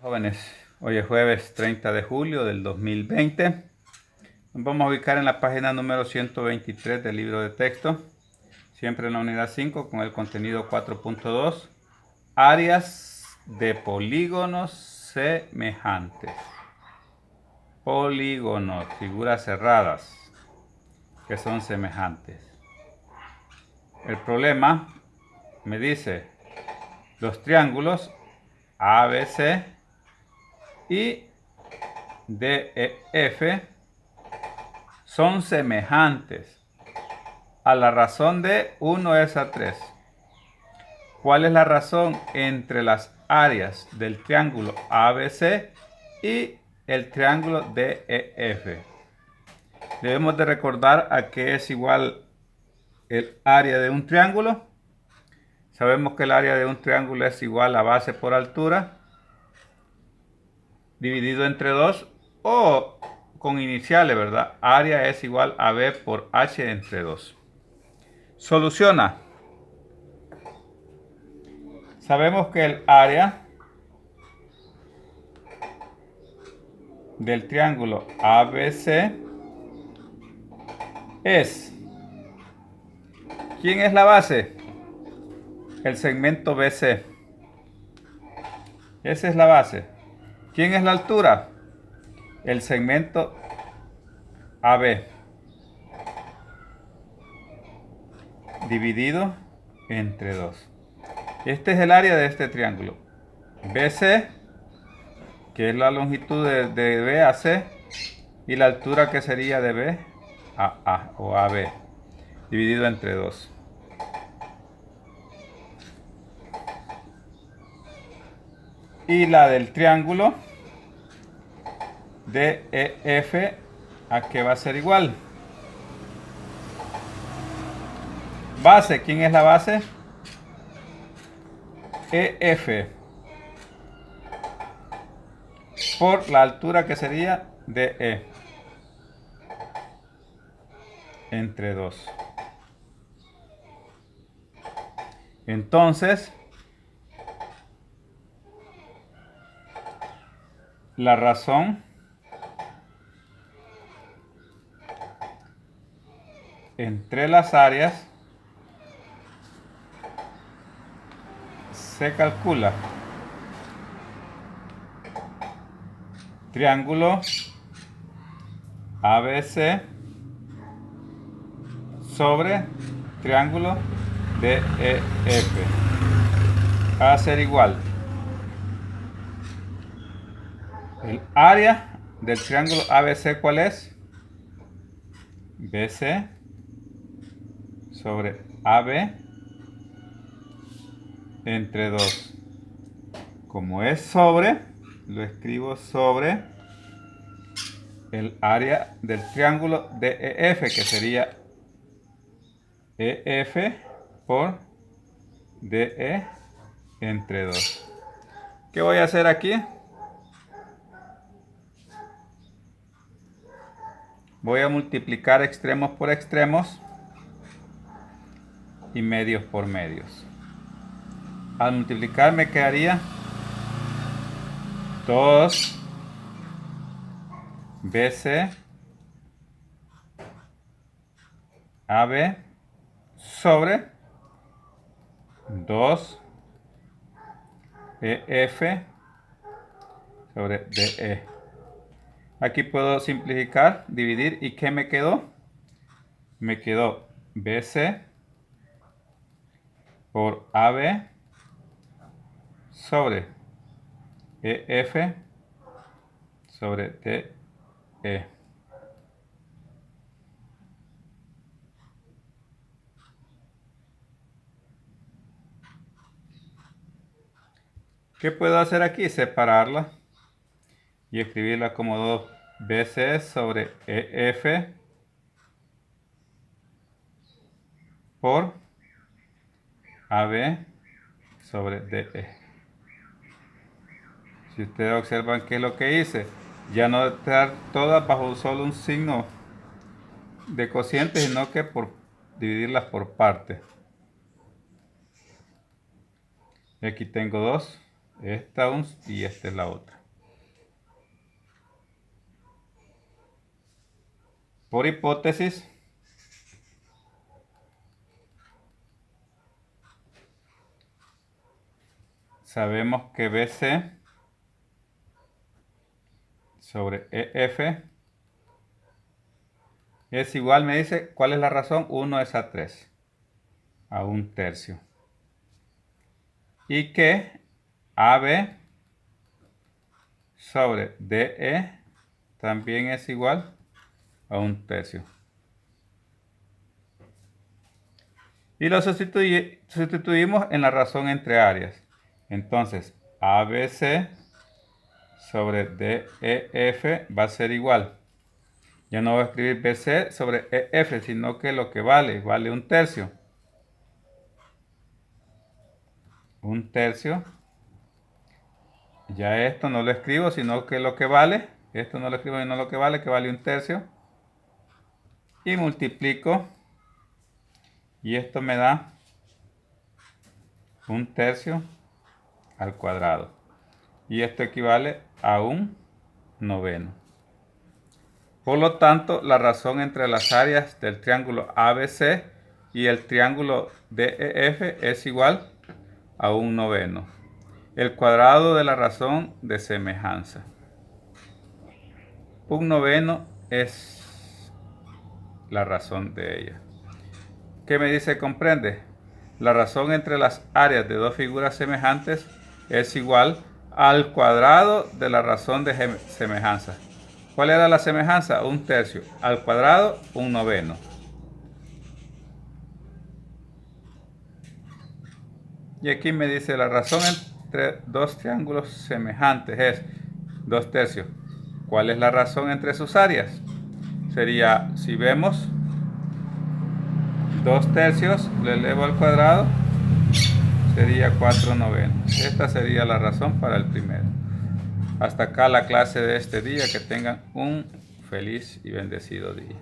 Jóvenes, hoy es jueves 30 de julio del 2020. Nos vamos a ubicar en la página número 123 del libro de texto, siempre en la unidad 5 con el contenido 4.2, áreas de polígonos semejantes. Polígonos, figuras cerradas que son semejantes. El problema me dice los triángulos ABC y DEF son semejantes a la razón de 1 es a 3. ¿Cuál es la razón entre las áreas del triángulo ABC y el triángulo DEF? Debemos de recordar a qué es igual el área de un triángulo. Sabemos que el área de un triángulo es igual a base por altura dividido entre 2 o con iniciales, ¿verdad? Área es igual a B por H entre 2. Soluciona. Sabemos que el área del triángulo ABC es... ¿Quién es la base? El segmento BC. Esa es la base. ¿Quién es la altura? El segmento AB. Dividido entre 2. Este es el área de este triángulo. BC, que es la longitud de B a C, y la altura que sería de B a A o AB, dividido entre 2. Y la del triángulo DEF, ¿a qué va a ser igual? Base, ¿quién es la base? EF, por la altura que sería DE, entre 2. Entonces, la razón entre las áreas se calcula triángulo ABC sobre triángulo DEF va a ser igual el área del triángulo ABC. ¿Cuál es? BC sobre AB entre 2. Como es sobre, lo escribo sobre el área del triángulo DEF, que sería EF por DE entre 2. ¿Qué voy a hacer aquí? Voy a multiplicar extremos por extremos y medios por medios. Al multiplicar me quedaría 2 BC AB sobre 2 EF sobre DE. Aquí puedo simplificar, dividir, ¿y qué me quedó? Me quedó BC por AB sobre EF sobre DE. ¿Qué puedo hacer aquí? Separarla y escribirla como 2 BC sobre EF por AB sobre DE. Si ustedes observan qué es lo que hice, ya no estar todas bajo solo un signo de cociente, sino que por dividirlas por partes. Y aquí tengo 2 Esta y esta es la otra. Por hipótesis, sabemos que BC sobre EF es igual, me dice, ¿cuál es la razón? 1 es a 3, a 1/3. Y que AB sobre DE también es igual a 1/3. Y lo sustituimos en la razón entre áreas. Entonces, ABC sobre DEF va a ser igual. Ya no voy a escribir BC sobre EF, sino que lo que vale 1/3. 1/3. Ya esto no lo escribo, sino que lo que vale. Esto no lo escribo, sino lo que vale 1/3. Y multiplico. Y esto me da 1/3 al cuadrado. Y esto equivale a 1/9. Por lo tanto, la razón entre las áreas del triángulo ABC y el triángulo DEF es igual a 1/9. El cuadrado de la razón de semejanza. 1/9 es la razón de ella. ¿Qué me dice? ¿Comprende? La razón entre las áreas de dos figuras semejantes es igual al cuadrado de la razón de semejanza. ¿Cuál era la semejanza? 1/3. Al cuadrado, 1/9. Y aquí me dice la razón entre dos triángulos semejantes es 2/3. ¿Cuál es la razón entre sus áreas? Sería, si vemos, 2/3 le elevo al cuadrado, sería 4/9. Esta sería la razón para el primero. Hasta acá la clase de este día. Que tengan un feliz y bendecido día.